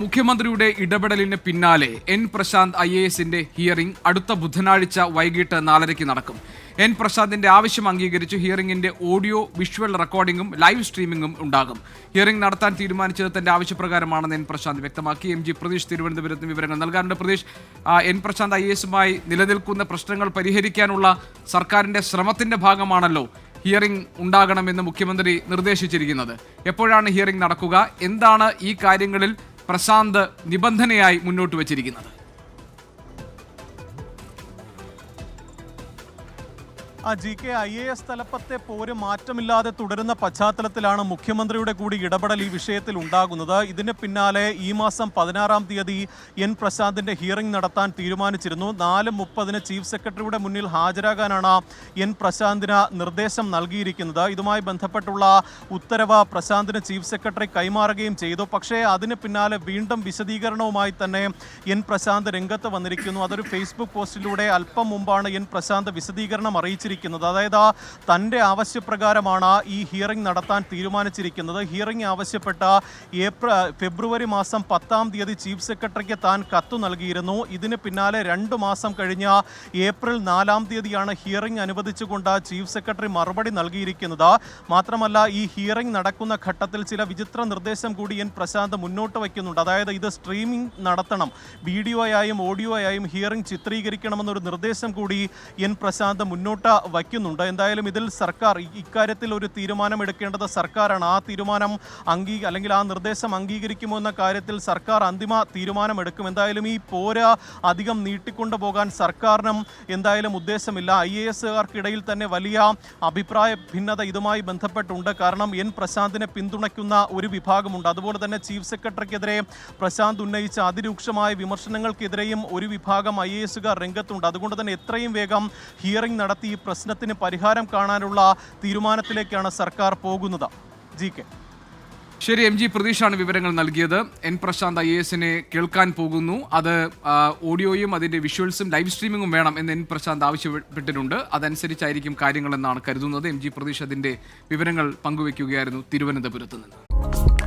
മുഖ്യമന്ത്രിയുടെ ഇടപെടലിന് പിന്നാലെ N Prashant IASന്റെ hearing അടുത്ത ബുധനാഴ്ച വൈകിട്ട് 4:30 നടക്കും. എൻ പ്രശാന്തിന്റെ ആവശ്യം അംഗീകരിച്ച് ഹിയറിംഗിന്റെ ഓഡിയോ വിഷ്വൽ റെക്കോർഡിംഗും ലൈവ് സ്ട്രീമിംഗും ഉണ്ടാകും. ഹിയറിംഗ് നടത്താൻ തീരുമാനിച്ചത് തന്റെ ആവശ്യപ്രകാരമാണെന്ന് എൻ പ്രശാന്ത് വ്യക്തമാക്കി. MG പ്രതീഷ് തിരുവനന്തപുരത്ത് വിവരങ്ങൾ നൽകാറുണ്ട്. പ്രതീഷ്, എൻ പ്രശാന്ത് IASുമായി നിലനിൽക്കുന്ന പ്രശ്നങ്ങൾ പരിഹരിക്കാനുള്ള സർക്കാരിന്റെ ശ്രമത്തിന്റെ ഭാഗമാണല്ലോ ഹിയറിംഗ് ഉണ്ടാകണമെന്ന് മുഖ്യമന്ത്രി നിർദ്ദേശിച്ചിരിക്കുന്നത്. എപ്പോഴാണ് ഹിയറിംഗ് നടക്കുക? എന്താണ് ഈ കാര്യങ്ങളിൽ പ്രശാന്ത് നിബന്ധനയായി മുന്നോട്ട് വച്ചിരിക്കുന്നത്? GK IAS തലപ്പത്തെ പോര് മാറ്റമില്ലാതെ തുടരുന്ന പശ്ചാത്തലത്തിലാണ് മുഖ്യമന്ത്രിയുടെ കൂടി ഇടപെടൽ ഈ വിഷയത്തിൽ ഉണ്ടാകുന്നത്. ഇതിന് പിന്നാലെ ഈ മാസം 16-ാം തീയതി എൻ പ്രശാന്തിന്റെ ഹിയറിംഗ് നടത്താൻ തീരുമാനിച്ചിരുന്നു. 4:30 ചീഫ് സെക്രട്ടറിയുടെ മുന്നിൽ ഹാജരാകാനാണ് എൻ പ്രശാന്തിന് നിർദ്ദേശം നൽകിയിരിക്കുന്നത്. ഇതുമായി ബന്ധപ്പെട്ടുള്ള ഉത്തരവ് പ്രശാന്തിന് ചീഫ് സെക്രട്ടറി കൈമാറുകയും ചെയ്തു. പക്ഷേ അതിന് പിന്നാലെ വീണ്ടും വിശദീകരണവുമായി തന്നെ എൻ പ്രശാന്ത് രംഗത്ത് വന്നിരിക്കുന്നു. അതൊരു ഫേസ്ബുക്ക് പോസ്റ്റിലൂടെ അല്പം മുമ്പാണ് എൻ പ്രശാന്ത് വിശദീകരണം അറിയിച്ചിരിക്കുന്നത്. അതായത് തൻ്റെ ആവശ്യപ്രകാരമാണ് ഈ ഹിയറിംഗ് നടത്താൻ തീരുമാനിച്ചിരിക്കുന്നത്. ഹിയറിംഗ് ആവശ്യപ്പെട്ട ഫെബ്രുവരി മാസം 10-ാം തീയതി ചീഫ് സെക്രട്ടറിക്ക് താൻ കത്ത് നൽകിയിരുന്നു. ഇതിന് പിന്നാലെ 2 മാസം കഴിഞ്ഞ ഏപ്രിൽ 4-ാം തീയതിയാണ് ഹിയറിംഗ് അനുവദിച്ചുകൊണ്ട് ചീഫ് സെക്രട്ടറി മറുപടി നൽകിയിരിക്കുന്നത്. മാത്രമല്ല, ഈ ഹിയറിംഗ് നടക്കുന്ന ഘട്ടത്തിൽ ചില വിചിത്ര നിർദ്ദേശം കൂടി എൻ പ്രശാന്ത് മുന്നോട്ട് വയ്ക്കുന്നുണ്ട്. അതായത് ഇത് സ്ട്രീമിംഗ് നടത്തണം, വീഡിയോയായും ഓഡിയോയായും ഹിയറിംഗ് ചിത്രീകരിക്കണമെന്നൊരു നിർദ്ദേശം കൂടി എൻ പ്രശാന്ത് മുന്നോട്ട് വയ്ക്കുന്നുണ്ട്. എന്തായാലും ഇതിൽ സർക്കാർ ഇക്കാര്യത്തിൽ ഒരു തീരുമാനമെടുക്കേണ്ടത് സർക്കാരാണ്. ആ തീരുമാനം അല്ലെങ്കിൽ ആ നിർദ്ദേശം അംഗീകരിക്കുമോ എന്ന കാര്യത്തിൽ സർക്കാർ അന്തിമ തീരുമാനമെടുക്കും. എന്തായാലും ഈ പോര് അധികം നീട്ടിക്കൊണ്ടു പോകാൻ സർക്കാരിനും എന്തായാലും ഉദ്ദേശമില്ല. IASകാർക്കിടയിൽ തന്നെ വലിയ അഭിപ്രായ ഭിന്നത ഇതുമായി ബന്ധപ്പെട്ടുണ്ട്. കാരണം എൻ പ്രശാന്തിനെ പിന്തുണയ്ക്കുന്ന ഒരു വിഭാഗമുണ്ട്. അതുപോലെ തന്നെ ചീഫ് സെക്രട്ടറിക്കെതിരെ പ്രശാന്ത് ഉന്നയിച്ച അതിരൂക്ഷമായ വിമർശനങ്ങൾക്കെതിരെയും ഒരു വിഭാഗം IASകാർ രംഗത്തുണ്ട്. അതുകൊണ്ട് തന്നെ എത്രയും വേഗം ഹിയറിംഗ് നടത്തി ഈ പ്രശ്നത്തിന് പരിഹാരം കാണാനുള്ള തീരുമാനത്തിലേക്കാണ് സർക്കാർ പോകുന്നത്. GK. ശരി, MG പ്രതീഷാണ് വിവരങ്ങൾ നൽകിയത്. എൻ പ്രശാന്ത് IASനെ കേൾക്കാൻ പോകുന്നു. അത് ഓഡിയോയും അതിന്റെ വിഷ്വൽസും ലൈവ് സ്ട്രീമിംഗും വേണം എന്ന് എൻ പ്രശാന്ത് ആവശ്യപ്പെട്ടിട്ടുണ്ട്. അതനുസരിച്ചായിരിക്കും കാര്യങ്ങളെന്നാണ് കരുതുന്നത്. MG പ്രതീഷ് അതിന്റെ വിവരങ്ങൾ പങ്കുവയ്ക്കുകയായിരുന്നു തിരുവനന്തപുരത്ത് നിന്ന്.